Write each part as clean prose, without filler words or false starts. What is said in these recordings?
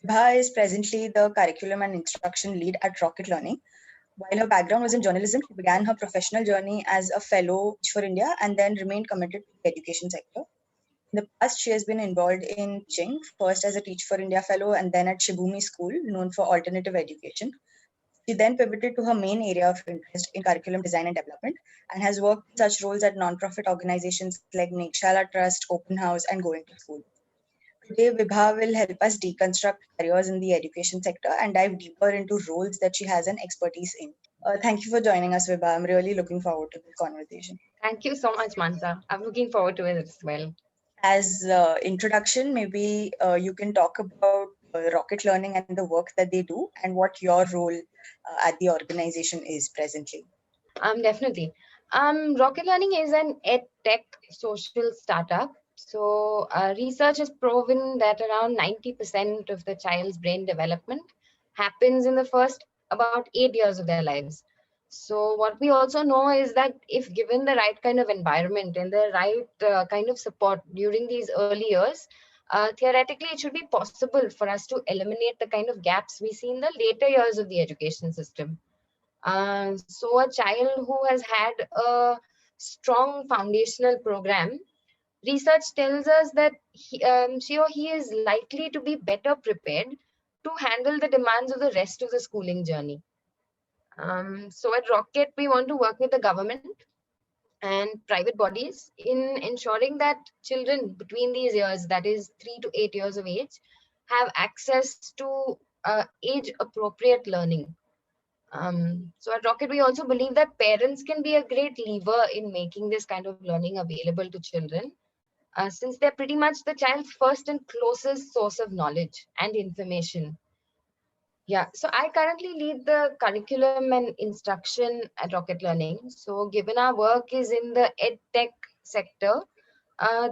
Vibha is presently the curriculum and instruction lead at Rocket Learning. While her background was in journalism, she began her professional journey as a fellow for India and then remained committed to the education sector. In the past, she has been involved in teaching, first as a Teach for India fellow and then at Shibumi School, known for alternative education. She then pivoted to her main area of interest in curriculum design and development and has worked in such roles at non-profit organizations like Nekshala Trust, Open House, and Going to School. Today, Vibha will help us deconstruct careers in the education sector and dive deeper into roles that she has an expertise in. Thank you for joining us, Vibha. I'm really looking forward to this conversation. Thank you so much, Mansa. I'm looking forward to it as well. As introduction, maybe you can talk about Rocket Learning and the work that they do and what your role at the organization is presently. Definitely. Rocket Learning is an ed tech social startup. So, research has proven that around 90% of the child's brain development happens in the first about 8 years of their lives. So, what we also know is that if given the right kind of environment and the right kind of support during these early years, theoretically, it should be possible for us to eliminate the kind of gaps we see in the later years of the education system. So a child who has had a strong foundational program, research tells us that she or he is likely to be better prepared to handle the demands of the rest of the schooling journey. So at Rocket, we want to work with the government and private bodies in ensuring that children between these years, that is 3 to 8 years of age, have access to age appropriate learning. So at Rocket, we also believe that parents can be a great lever in making this kind of learning available to children, since they're pretty much the child's first and closest source of knowledge and information. Yeah, so I currently lead the curriculum and instruction at Rocket Learning. So given our work is in the ed tech sector,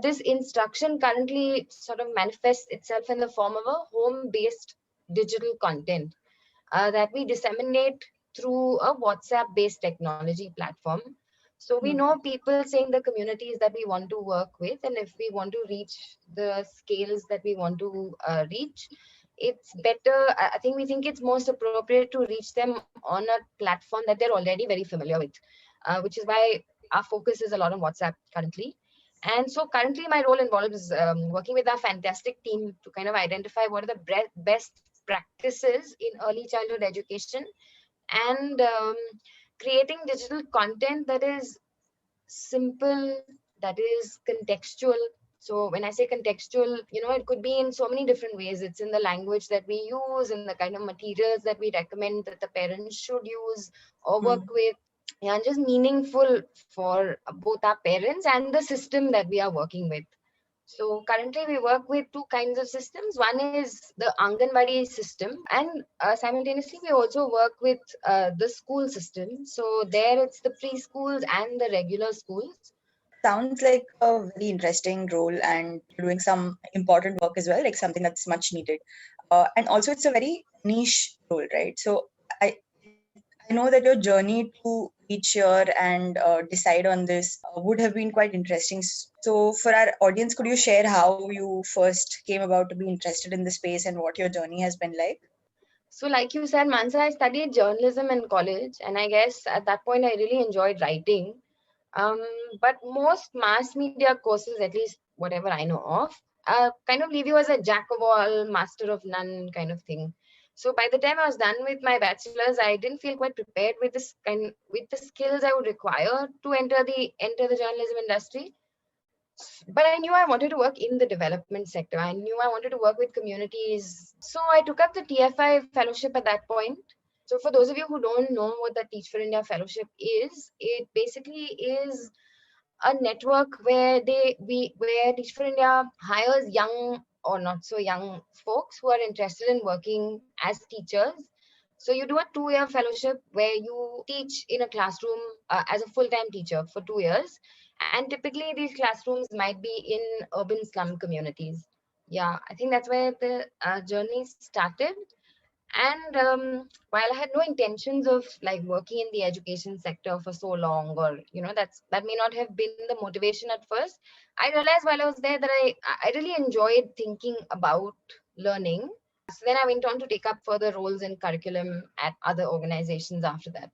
this instruction currently sort of manifests itself in the form of a home-based digital content that we disseminate through a WhatsApp based technology platform. So we know people saying the communities that we want to work with, and if we want to reach the scales that we want to reach, it's better. I think we think it's most appropriate to reach them on a platform that they're already very familiar with, which is why our focus is a lot on WhatsApp currently. And so currently my role involves working with our fantastic team to kind of identify what are the best practices in early childhood education and creating digital content that is simple, that is contextual. So when I say contextual, it could be in so many different ways. It's in the language that we use, in the kind of materials that we recommend that the parents should use or work with, and just meaningful for both our parents and the system that we are working with. So currently we work with two kinds of systems. One is the Anganwadi system, and simultaneously we also work with the school system. So there it's the preschools and the regular schools. Sounds like a very interesting role, and you're doing some important work as well, like something that's much needed. And also, it's a very niche role, right? So I know that your journey to reach here and decide on this would have been quite interesting. So, for our audience, could you share how you first came about to be interested in the space and what your journey has been like? So like you said, Mansa, I studied journalism in college, and I guess at that point I really enjoyed writing. Um, but most mass media courses, at least whatever I know of, kind of leave you as a jack of all, master of none kind of thing. So by the time I was done with my bachelor's, I didn't feel quite prepared with with the skills I would require to enter the journalism industry. But I knew I wanted to work in the development sector. I knew I wanted to work with communities. So I took up the TFI fellowship at that point. So for those of you who don't know what the Teach for India fellowship is, it basically is a network where where Teach for India hires young or not so young folks who are interested in working as teachers. So you do a 2-year fellowship where you teach in a classroom as a full-time teacher for 2 years. And typically these classrooms might be in urban slum communities. Yeah, I think that's where the journey started. And while I had no intentions of like working in the education sector for so long, or that may not have been the motivation at first, I realized while I was there that I really enjoyed thinking about learning. So then I went on to take up further roles in curriculum at other organizations after that.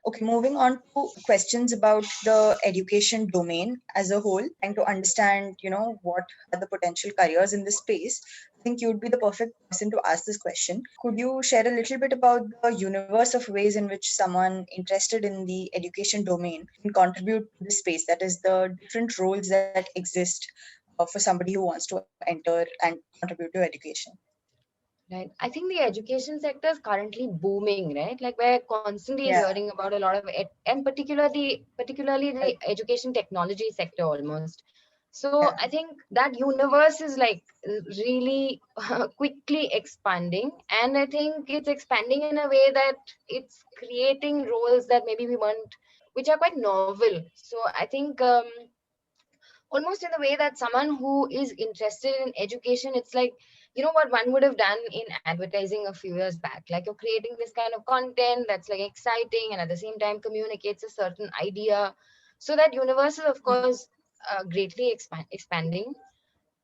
Okay, moving on to questions about the education domain as a whole, trying to understand, what are the potential careers in this space. I think you'd be the perfect person to ask this question. Could you share a little bit about the universe of ways in which someone interested in the education domain can contribute to this space? That is, the different roles that exist for somebody who wants to enter and contribute to education. Right. I think the education sector is currently booming, right? Like we're constantly Yeah. hearing about a lot of it, and particularly the education technology sector almost. So Yeah. I think that universe is like really quickly expanding, and I think it's expanding in a way that it's creating roles that maybe we want, which are quite novel. So I think almost in the way that someone who is interested in education, it's like, what one would have done in advertising a few years back, like you're creating this kind of content that's like exciting and at the same time communicates a certain idea. So that universe is of course greatly expanding.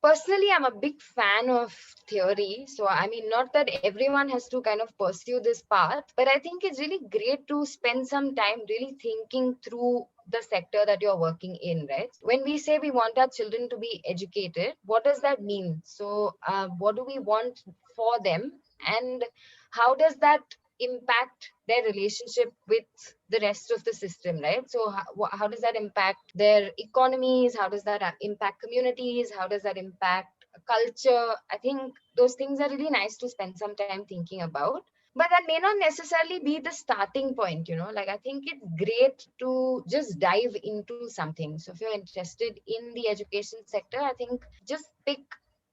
Personally, I'm a big fan of theory. So, I mean, not that everyone has to kind of pursue this path, but I think it's really great to spend some time really thinking through the sector that you're working in, right? When we say we want our children to be educated, what does that mean? So, what do we want for them? And how does that impact their relationship with the rest of the system, right? So how does that impact their economies? How does that impact communities? How does that impact culture? I think those things are really nice to spend some time thinking about. But that may not necessarily be the starting point, like I think it's great to just dive into something. So if you're interested in the education sector, I think just pick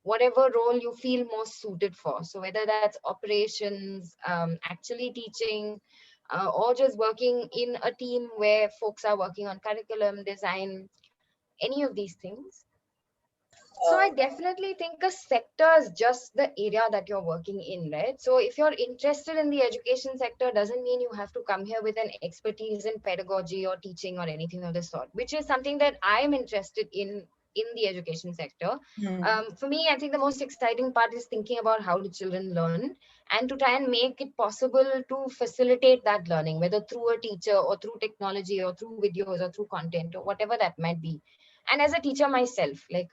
whatever role you feel most suited for. So whether that's operations, actually teaching, or just working in a team where folks are working on curriculum design, any of these things. So I definitely think a sector is just the area that you're working in, right? So if you're interested in the education sector, doesn't mean you have to come here with an expertise in pedagogy or teaching or anything of the sort, which is something that I'm interested in the education sector. For me, I think the most exciting part is thinking about how do children learn and to try and make it possible to facilitate that learning, whether through a teacher or through technology or through videos or through content or whatever that might be. And as a teacher myself, like,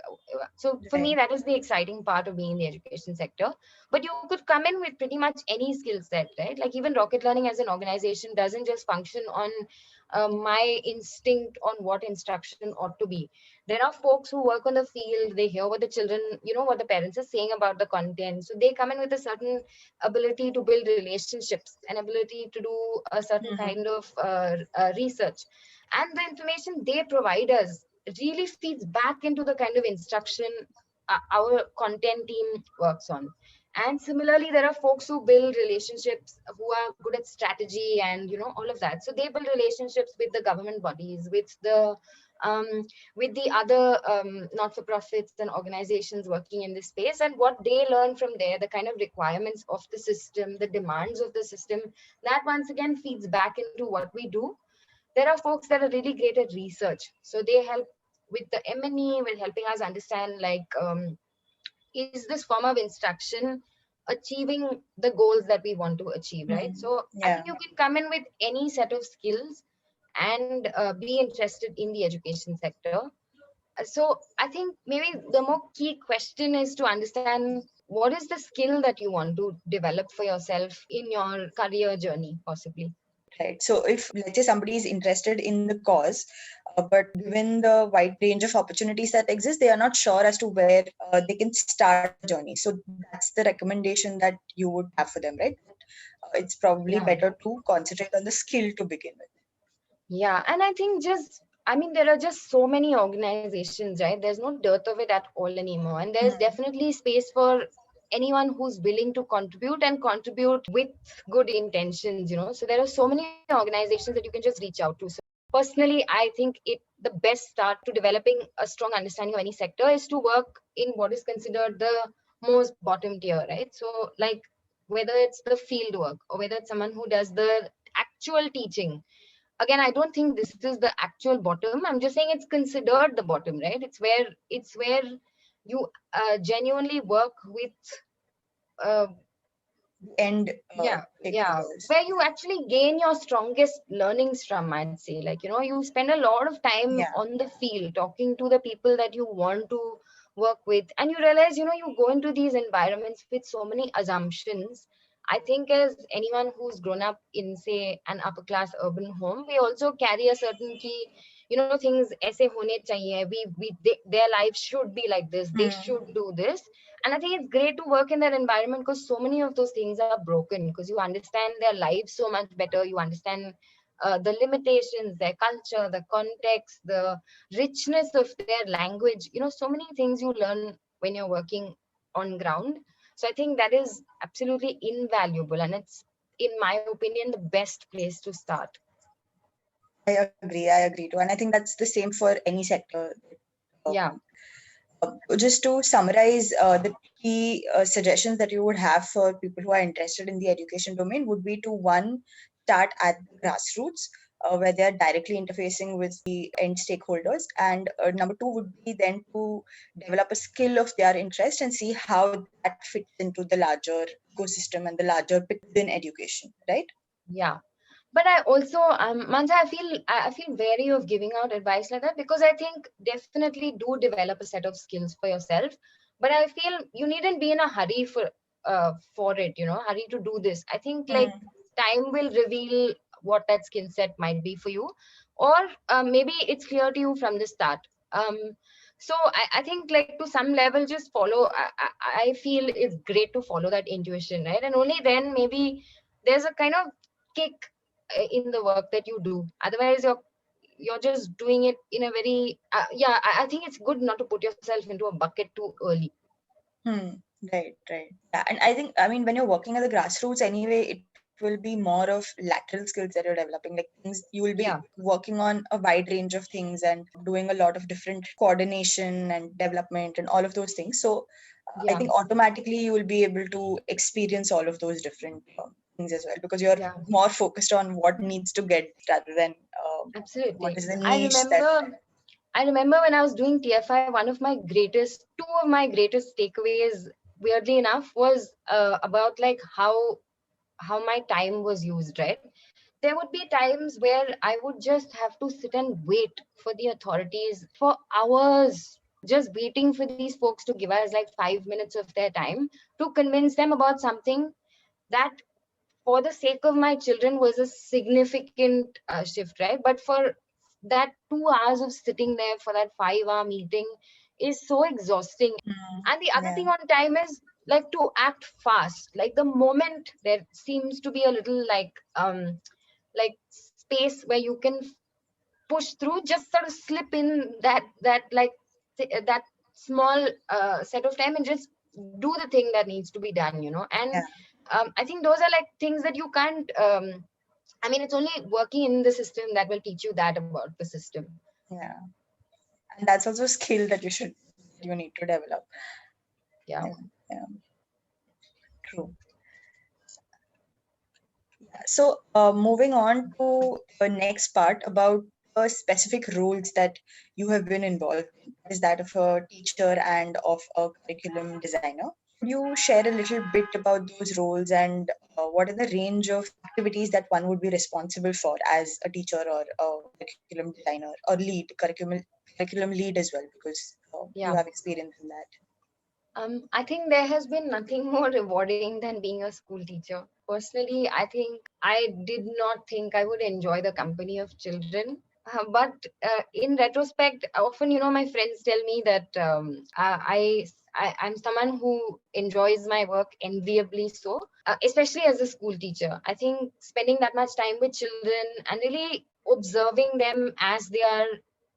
so for me, that is the exciting part of being in the education sector. But you could come in with pretty much any skill set, right? Like even Rocket Learning as an organization doesn't just function on my instinct on what instruction ought to be. There are folks who work on the field, they hear what the children, what the parents are saying about the content. So they come in with a certain ability to build relationships, an ability to do a certain kind of research. And the information they provide us really feeds back into the kind of instruction our content team works on. And similarly, there are folks who build relationships, who are good at strategy and all of that. So they build relationships with the government bodies, um, with the other not-for-profits and organizations working in this space, and what they learn from there, the kind of requirements of the system, the demands of the system, that once again feeds back into what we do. There are folks that are really great at research. So they help with the M&E, with helping us understand, like, is this form of instruction achieving the goals that we want to achieve, right? So I think you can come in with any set of skills and be interested in the education sector. So I think maybe the more key question is to understand what is the skill that you want to develop for yourself in your career journey, possibly. Right. So if, let's say, somebody is interested in the cause, but given the wide range of opportunities that exist, they are not sure as to where they can start the journey. So that's the recommendation that you would have for them, right? It's probably better to concentrate on the skill to begin with. Yeah. And I think there are just so many organizations, right? There's no dearth of it at all anymore. And there's definitely space for anyone who's willing to contribute and contribute with good intentions, So there are so many organizations that you can just reach out to. So personally, I think the best start to developing a strong understanding of any sector is to work in what is considered the most bottom tier, right? So like whether it's the field work or whether it's someone who does the actual teaching. Again, I don't think this is the actual bottom. I'm just saying it's considered the bottom, right? It's where you genuinely work with uh, end yeah, stakeholders. where you actually gain your strongest learnings from, I'd say. Like, you spend a lot of time Yeah. on the field talking to the people that you want to work with, and you realize, you go into these environments with so many assumptions. I think as anyone who's grown up in, say, an upper class urban home, we also carry a certain key, things aise hone chahiye. Their lives should be like this. They should do this. And I think it's great to work in that environment because so many of those things are broken, because you understand their lives so much better. You understand the limitations, their culture, the context, the richness of their language. So many things you learn when you're working on ground. So I think that is absolutely invaluable. And it's, in my opinion, the best place to start. I agree too. And I think that's the same for any sector. Yeah. Just to summarize, the key suggestions that you would have for people who are interested in the education domain would be to, one, start at the grassroots, where they are directly interfacing with the end stakeholders. And number two would be then to develop a skill of their interest and see how that fits into the larger ecosystem and the larger picture in education, right? Yeah. But I also, Manja, I feel wary of giving out advice like that, because I think definitely do develop a set of skills for yourself. But I feel you needn't be in a hurry for it, hurry to do this. I think like time will reveal what that skill set might be for you, or maybe it's clear to you from the start. So I think like to some level, just follow. I feel it's great to follow that intuition, right? And only then maybe there's a kind of kick in the work that you do. Otherwise you're just doing it in a very I think it's good not to put yourself into a bucket too early. Right, right. Yeah, and I think, I mean, when you're working at the grassroots anyway, it will be more of lateral skills that you're developing, like things you will be Yeah. working on a wide range of things and doing a lot of different coordination and development and all of those things. So I Yeah. think automatically you will be able to experience all of those different things as well, because you're Yeah, more focused on what needs to get rather than what absolutely. is the i niche that. remember I remember when I was doing TFI, two of my greatest takeaways, weirdly enough, was about like how my time was used, right? There would be times where I would just have to sit and wait for the authorities for hours, just waiting for these folks to give us like 5 minutes of their time to convince them about something that, for the sake of my children, was a significant shift, right? But for that 2 hours of sitting there for that 5-hour meeting is so exhausting. And the other Yeah. thing on time is like to act fast. Like the moment there seems to be a little like space where you can push through, just sort of slip in that small set of time and just do the thing that needs to be done. And Yeah. I think those are like things that you can't I mean, it's only working in the system that will teach you that about the system. Yeah. And that's also a skill that you need to develop. Yeah. Yeah. Yeah. True. So, moving on to the next part about the specific roles that you have been involved in, is that of a teacher and of a curriculum designer. Could you share a little bit about those roles and what are the range of activities that one would be responsible for as a teacher or a curriculum designer or curriculum lead as well, because you Yeah. have experience in that. I think there has been nothing more rewarding than being a school teacher. Personally, I think I did not think I would enjoy the company of children. But in retrospect, often, my friends tell me that I'm someone who enjoys my work enviably so, especially as a school teacher. I think spending that much time with children and really observing them as they are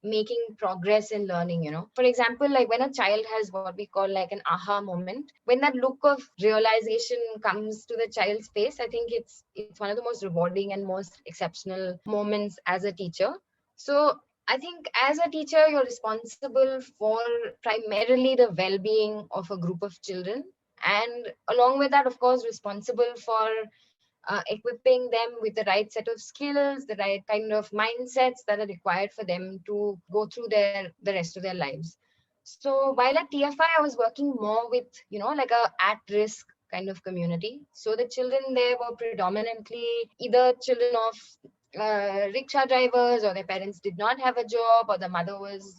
making progress in learning. For example, like when a child has what we call like an aha moment, when that look of realization comes to the child's face, I think it's one of the most rewarding and most exceptional moments as a teacher. So I think as a teacher, you're responsible for primarily the well-being of a group of children, and along with that, of course, responsible for equipping them with the right set of skills, the right kind of mindsets that are required for them to go through the rest of their lives. So while at TFI, I was working more with, like a at-risk kind of community. So the children there were predominantly either children of rickshaw drivers, or their parents did not have a job, or the mother was,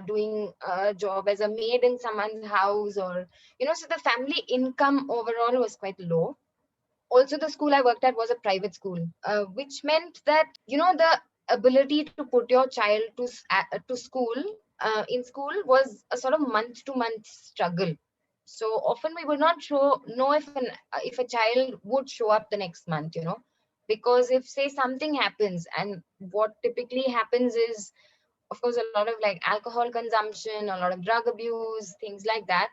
doing a job as a maid in someone's house, or, so the family income overall was quite low. Also, the school I worked at was a private school, which meant that, the ability to put your child to school, in school, was a sort of month to month struggle. So often we would not know if a child would show up the next month, because if, say, something happens, and what typically happens is, of course, a lot of like alcohol consumption, a lot of drug abuse, things like that,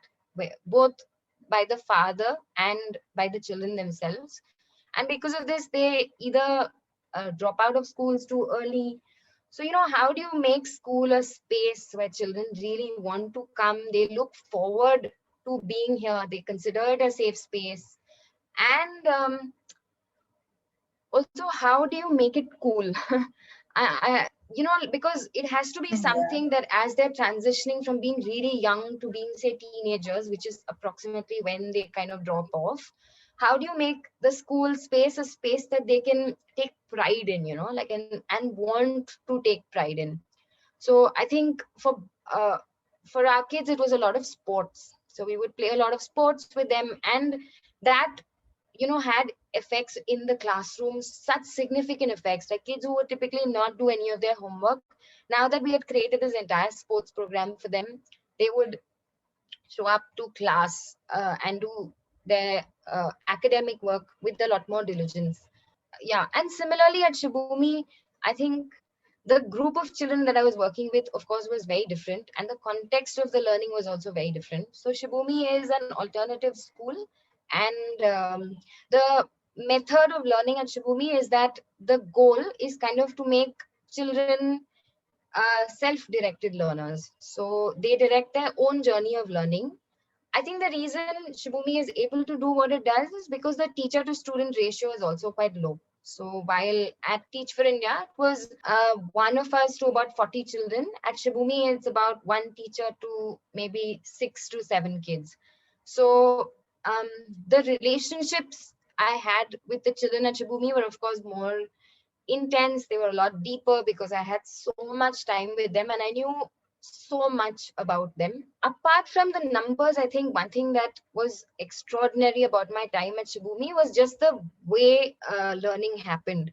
both by the father and by the children themselves. And because of this, they either drop out of schools too early. So, how do you make school a space where children really want to come? They look forward to being here. They consider it a safe space. And also, how do you make it cool? Because it has to be Yeah. something that as they're transitioning from being really young to being, say, teenagers, which is approximately when they kind of drop off, how do you make the school space a space that they can take pride in, like, and want to take pride in? So I think for our kids, it was a lot of sports. So we would play a lot of sports with them, and that, had effects in the classroom, such significant effects. Like kids who would typically not do any of their homework, now that we had created this entire sports program for them, they would show up to class and do their academic work with a lot more diligence. Yeah, and similarly at Shibumi, I think the group of children that I was working with, of course, was very different, and the context of the learning was also very different. So Shibumi is an alternative school, and the method of learning at Shibumi is that the goal is kind of to make children self-directed learners. So they direct their own journey of learning. I think the reason Shibumi is able to do what it does is because the teacher to student ratio is also quite low. So while at Teach for India, it was one of us to about 40 children. At Shibumi, it's about one teacher to maybe 6 to 7 kids. So um, the relationships I had with the children at Shibumi were, of course, more intense. They were a lot deeper because I had so much time with them and I knew so much about them. Apart from the numbers, I think one thing that was extraordinary about my time at Shibumi was just the way learning happened.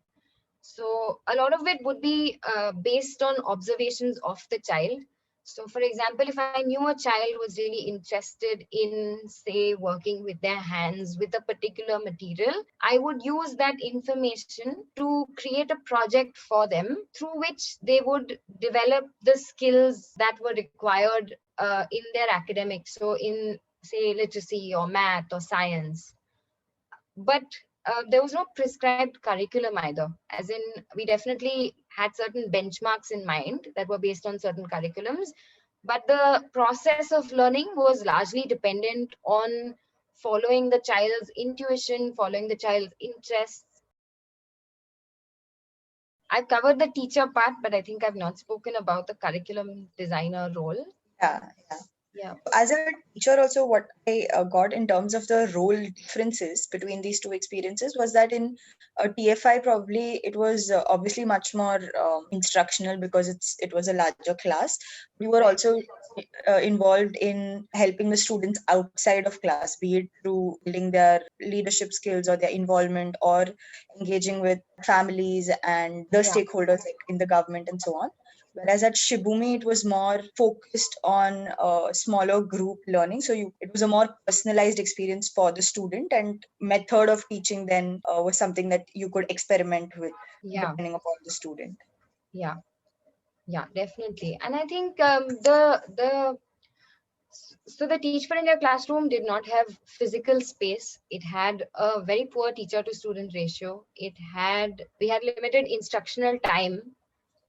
So a lot of it would be based on observations of the child. So for example, if I knew a child was really interested in, say, working with their hands with a particular material, I would use that information to create a project for them through which they would develop the skills that were required in their academics. So in, say, literacy or math or science. But there was no prescribed curriculum either, as in we definitely had certain benchmarks in mind that were based on certain curriculums, but the process of learning was largely dependent on following the child's intuition, following the child's interests. I've covered the teacher part, but I think I've not spoken about the curriculum designer role. Yeah. Yeah. As a teacher, also, what I got in terms of the role differences between these two experiences was that in TFI, probably it was obviously much more instructional because it was a larger class. We were also involved in helping the students outside of class, be it through building their leadership skills or their involvement, or engaging with families and the Yeah. stakeholders like in the government and so on. Whereas at Shibumi, it was more focused on smaller group learning. So it was a more personalized experience for the student, and method of teaching then was something that you could experiment with Yeah. depending upon the student. Yeah. Yeah, definitely. And I think the Teach for India classroom did not have physical space. It had a very poor teacher to student ratio. We had limited instructional time.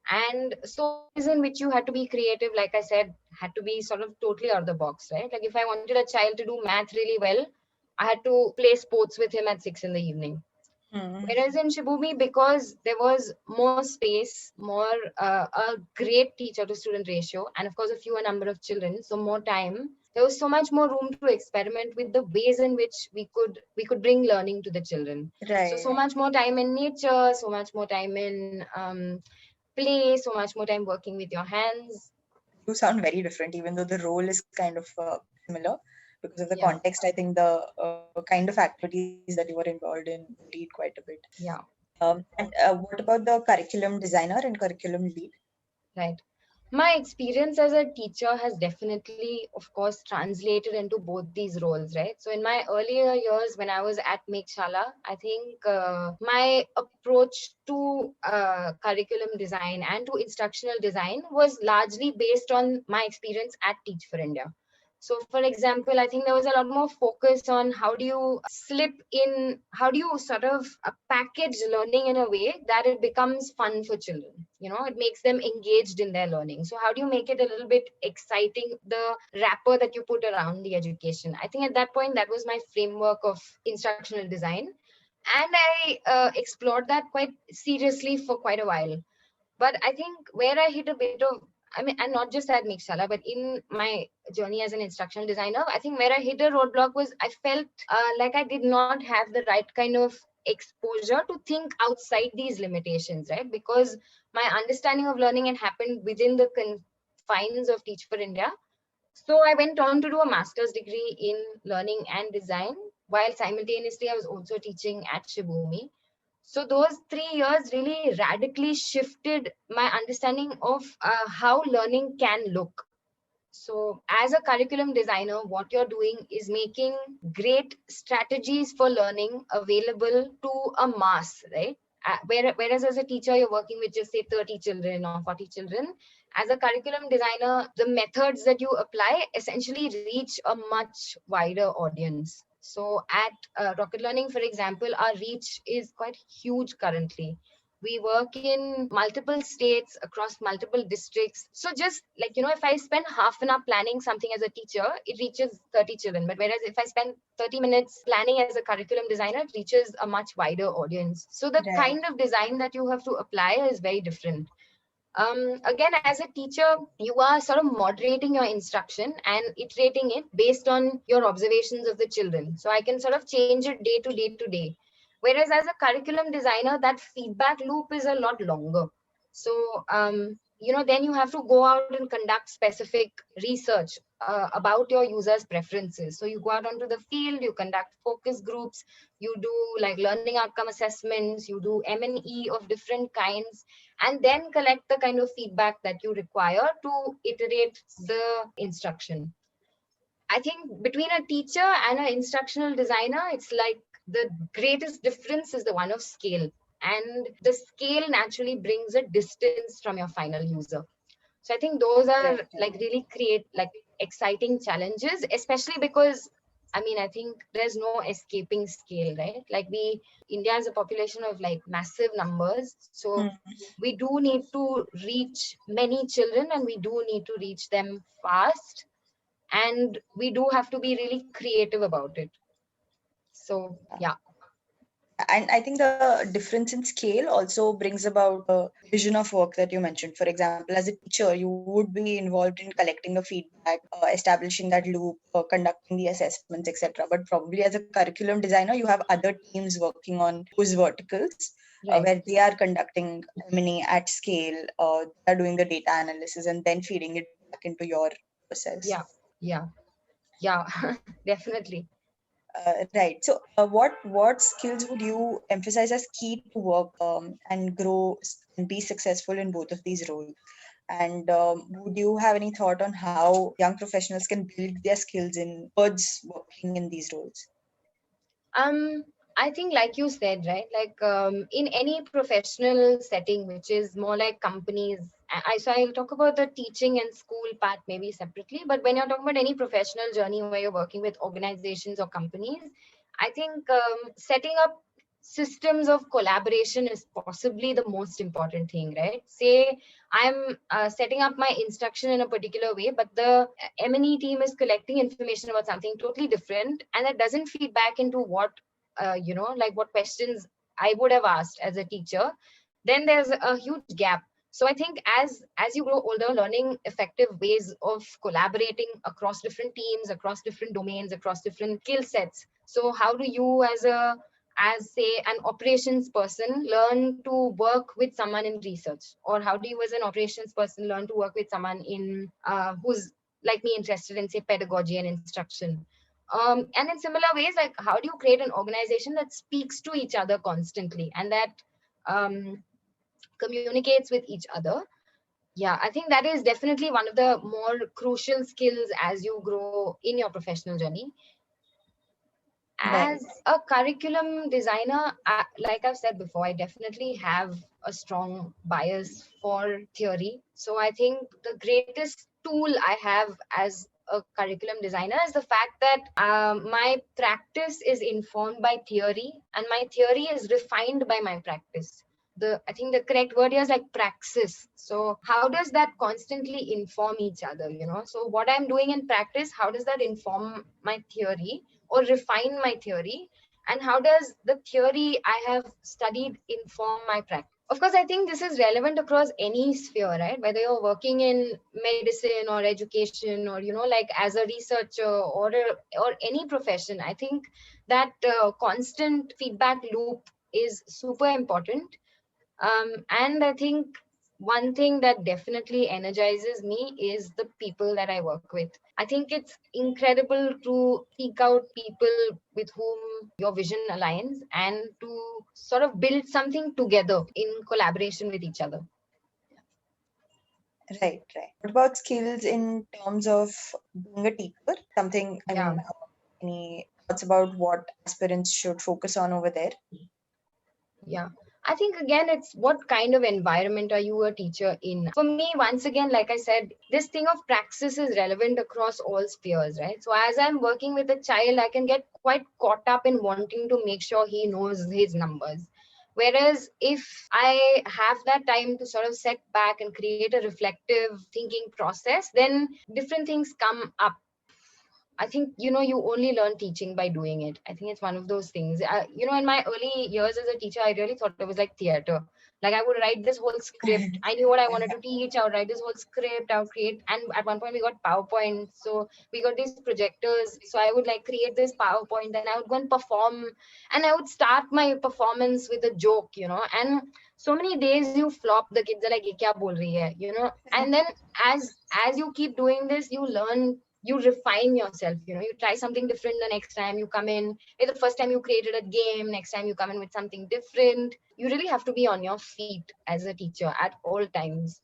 And so ways in which you had to be creative, like I said, had to be sort of totally out of the box, right? Like if I wanted a child to do math really well, I had to play sports with him at 6 in the evening. Whereas in Shibumi, because there was more space, a great teacher to student ratio, and of course a fewer number of children, so more time, there was so much more room to experiment with the ways in which we could bring learning to the children. Right. So much more time in nature, so much more time in play, so much more time working with your hands. You sound very different, even though the role is kind of similar. Because of the Yeah. context, I think the kind of activities that you were involved in varied quite a bit. Yeah. And what about the curriculum designer and curriculum lead? Right. My experience as a teacher has definitely, of course, translated into both these roles, right? So in my earlier years, when I was at Meghshala, I think my approach to curriculum design and to instructional design was largely based on my experience at Teach for India. So, for example, I think there was a lot more focus on how do you slip in, how do you sort of package learning in a way that it becomes fun for children. You know, it makes them engaged in their learning. So, how do you make it a little bit exciting, the wrapper that you put around the education? I think at that point, that was my framework of instructional design. And I explored that quite seriously for quite a while. But I think where I hit a bit of, I mean, and not just at Meghshala, but in my journey as an instructional designer, I think where I hit a roadblock was I felt like I did not have the right kind of exposure to think outside these limitations, right? Because my understanding of learning had happened within the confines of Teach for India. So I went on to do a master's degree in learning and design, while simultaneously I was also teaching at Shibumi. So those 3 years really radically shifted my understanding of how learning can look. So as a curriculum designer, what you're doing is making great strategies for learning available to a mass, right? Whereas as a teacher, you're working with just say 30 children or 40 children. As a curriculum designer, the methods that you apply essentially reach a much wider audience. So at Rocket Learning, for example, our reach is quite huge currently. We work in multiple states across multiple districts. So just like, if I spend half an hour planning something as a teacher, it reaches 30 children. But whereas if I spend 30 minutes planning as a curriculum designer, it reaches a much wider audience. So the Right. kind of design that you have to apply is very different. Again, as a teacher, you are sort of moderating your instruction and iterating it based on your observations of the children. So I can sort of change it day to day to day. Whereas as a curriculum designer, that feedback loop is a lot longer. So, then you have to go out and conduct specific research about your users' preferences. So you go out onto the field, you conduct focus groups, you do like learning outcome assessments, you do M&E of different kinds, and then collect the kind of feedback that you require to iterate the instruction. I think between a teacher and an instructional designer, it's like the greatest difference is the one of scale. And the scale naturally brings a distance from your final user. So I think those are like really create like exciting challenges, especially because I think there's no escaping scale, right? Like India has a population of like massive numbers. So we do need to reach many children and we do need to reach them fast. And we do have to be really creative about it. So, yeah. And I think the difference in scale also brings about the vision of work that you mentioned. For example, as a teacher, you would be involved in collecting the feedback, establishing that loop, conducting the assessments, etc. But probably as a curriculum designer, you have other teams working on those verticals, where they are conducting M&E at scale, they are doing the data analysis and then feeding it back into your process. Yeah, definitely. Right. So, what skills would you emphasize as key to work and grow and be successful in both of these roles? And would you have any thought on how young professionals can build their skills in towards working in these roles? I think, like you said, right? Like in any professional setting, which is more like companies. So I'll talk about the teaching and school part maybe separately. But when you're talking about any professional journey where you're working with organizations or companies, I think setting up systems of collaboration is possibly the most important thing, right? Say I'm setting up my instruction in a particular way, but the M&E team is collecting information about something totally different, and that doesn't feed back into what like what questions I would have asked as a teacher. Then there's a huge gap. So I think as you grow older, learning effective ways of collaborating across different teams, across different domains, across different skill sets. So how do you as say an operations person learn to work with someone in research, or how do you as an operations person learn to work with someone in who's like me interested in say pedagogy and instruction. And in similar ways, like how do you create an organization that speaks to each other constantly and that um, communicates with each other? Yeah, I think that is definitely one of the more crucial skills as you grow in your professional journey. Right. As a curriculum designer, like I've said before, I definitely have a strong bias for theory. So I think the greatest tool I have as a curriculum designer is the fact that my practice is informed by theory and my theory is refined by my practice. I think the correct word here is like praxis. So how does that constantly inform each other? So what I'm doing in practice, how does that inform my theory or refine my theory, and how does the theory I have studied inform my practice? Of course, I think this is relevant across any sphere, right? Whether you're working in medicine or education or like as a researcher or any profession. I think that constant feedback loop is super important. And I think one thing that definitely energizes me is the people that I work with. I think it's incredible to seek out people with whom your vision aligns and to sort of build something together in collaboration with each other. Right, right. What about skills in terms of being a teacher? Something, I Yeah. mean, any thoughts about what aspirants should focus on over there? Yeah. I think again, it's what kind of environment are you a teacher in? For me, once again, like I said, this thing of praxis is relevant across all spheres, right? So as I'm working with a child, I can get quite caught up in wanting to make sure he knows his numbers. Whereas if I have that time to sort of set back and create a reflective thinking process, then different things come up. I think, you only learn teaching by doing it. I think it's one of those things. In my early years as a teacher, I really thought it was like theater. Like I would write this whole script. I knew what I wanted to teach. I would write this whole script. I would create, and at one point we got PowerPoint. So we got these projectors. So I would like create this PowerPoint, then I would go and perform, and I would start my performance with a joke, and so many days you flop, the kids are like, "Ye kya bol rahi hai?" And then as you keep doing this, you learn, you refine yourself, you try something different the next time you come in. If the first time you created a game, next time you come in with something different. You really have to be on your feet as a teacher at all times.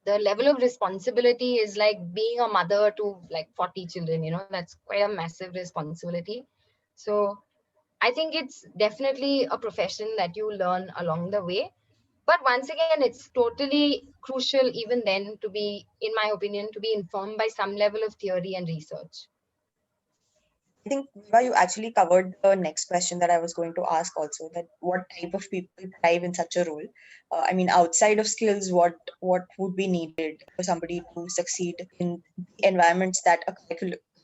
The level of responsibility is like being a mother to like 40 children, that's quite a massive responsibility. So I think it's definitely a profession that you learn along the way. But once again, it's totally crucial even then to be, in my opinion, to be informed by some level of theory and research. I think Viva, you actually covered the next question that I was going to ask also, that what type of people thrive in such a role. I mean, outside of skills, what would be needed for somebody to succeed in the environments that a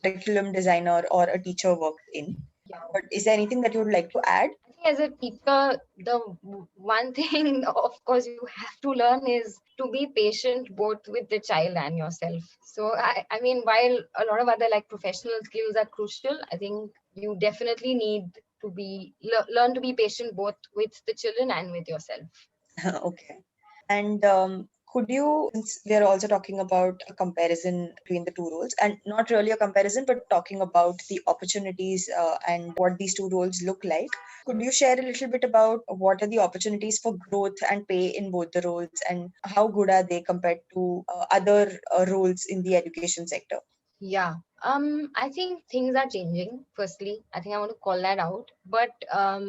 curriculum designer or a teacher works in? Yeah. But is there anything that you would like to add? I think as a teacher, the one thing, of course, you have to learn is to be patient both with the child and yourself. So, I mean, while a lot of other like professional skills are crucial, I think you definitely need to learn to be patient both with the children and with yourself. Okay. And could you, since we are also talking about a comparison between the two roles, and not really a comparison, but talking about the opportunities and what these two roles look like, could you share a little bit about what are the opportunities for growth and pay in both the roles, and how good are they compared to other roles in the education sector? Yeah. I think things are changing. Firstly, I think I want to call that out. But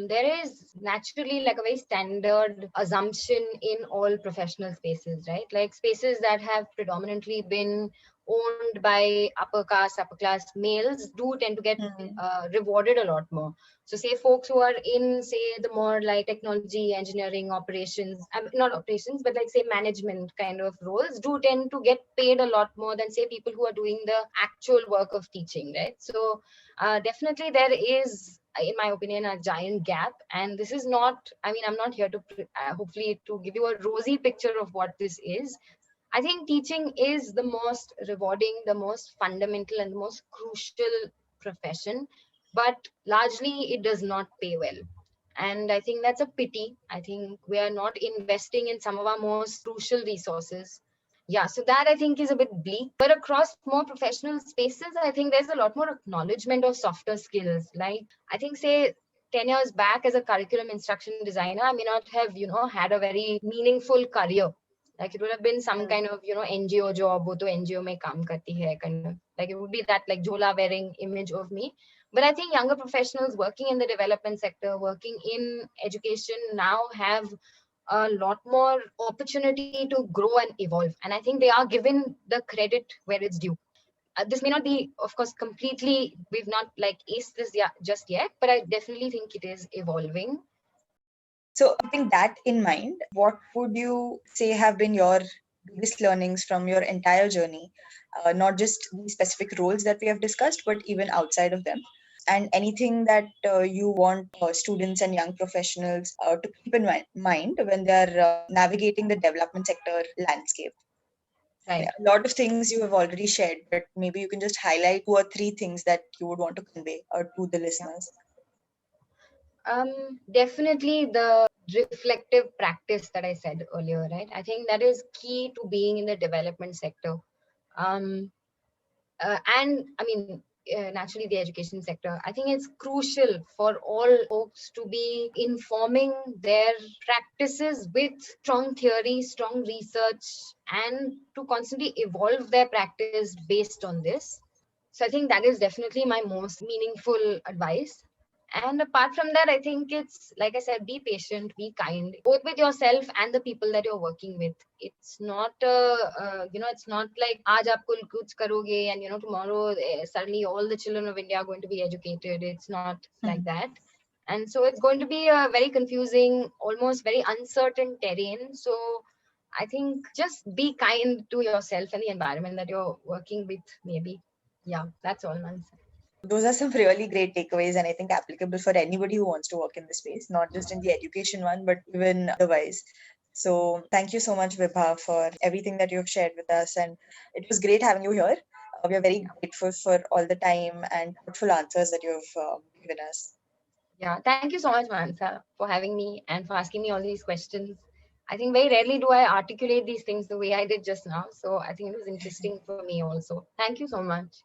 there is naturally like a very standard assumption in all professional spaces, right? Like spaces that have predominantly been owned by upper class males do tend to get Mhm. rewarded a lot more. So say folks who are in, say, the more like technology, engineering, operations, not operations, but like say management kind of roles do tend to get paid a lot more than say people who are doing the actual work of teaching, right? So definitely there is in my opinion, a giant gap. And this is not, I mean, I'm not here to hopefully to give you a rosy picture of what this is. I think teaching is the most rewarding, the most fundamental, and the most crucial profession, but largely it does not pay well. And I think that's a pity. I think we are not investing in some of our most crucial resources. Yeah, so that I think is a bit bleak. But across more professional spaces, I think there's a lot more acknowledgement of softer skills. Like, I think, say, 10 years back as a curriculum instruction designer, I may not have, had a very meaningful career. Like, it would have been some kind of, NGO job, wo to NGO mein kaam karti hai, kind of. Like, it would be that like jhola wearing image of me. But I think younger professionals working in the development sector, working in education now have a lot more opportunity to grow and evolve. And I think they are given the credit where it's due. This may not be, of course, completely, we've not like aced this just yet, but I definitely think it is evolving. So, keeping that in mind, what would you say have been your biggest learnings from your entire journey? Not just the specific roles that we have discussed, but even outside of them. And anything that you want students and young professionals to keep in mind when they're navigating the development sector landscape. Right. A lot of things you have already shared, but maybe you can just highlight 2 or 3 things that you would want to convey to the listeners. Definitely the reflective practice that I said earlier, right? I think that is key to being in the development sector. And I mean, naturally the education sector, I think it's crucial for all folks to be informing their practices with strong theory, strong research, and to constantly evolve their practice based on this. So I think that is definitely my most meaningful advice. And apart from that, I think it's, like I said, be patient, be kind, both with yourself and the people that you're working with. It's not, it's not like, aaj aap kuch karoge, and, tomorrow suddenly all the children of India are going to be educated. It's not like that. And so it's going to be a very confusing, almost very uncertain terrain. So I think just be kind to yourself and the environment that you're working with, maybe. Yeah, that's all, Mansa. Those are some really great takeaways, and I think applicable for anybody who wants to work in this space, not just in the education one, but even otherwise. So thank you so much, Vibha, for everything that you've shared with us. And it was great having you here. We are very grateful for all the time and thoughtful answers that you've given us. Yeah, thank you so much, Mansa, for having me and for asking me all these questions. I think very rarely do I articulate these things the way I did just now. So I think it was interesting for me also. Thank you so much.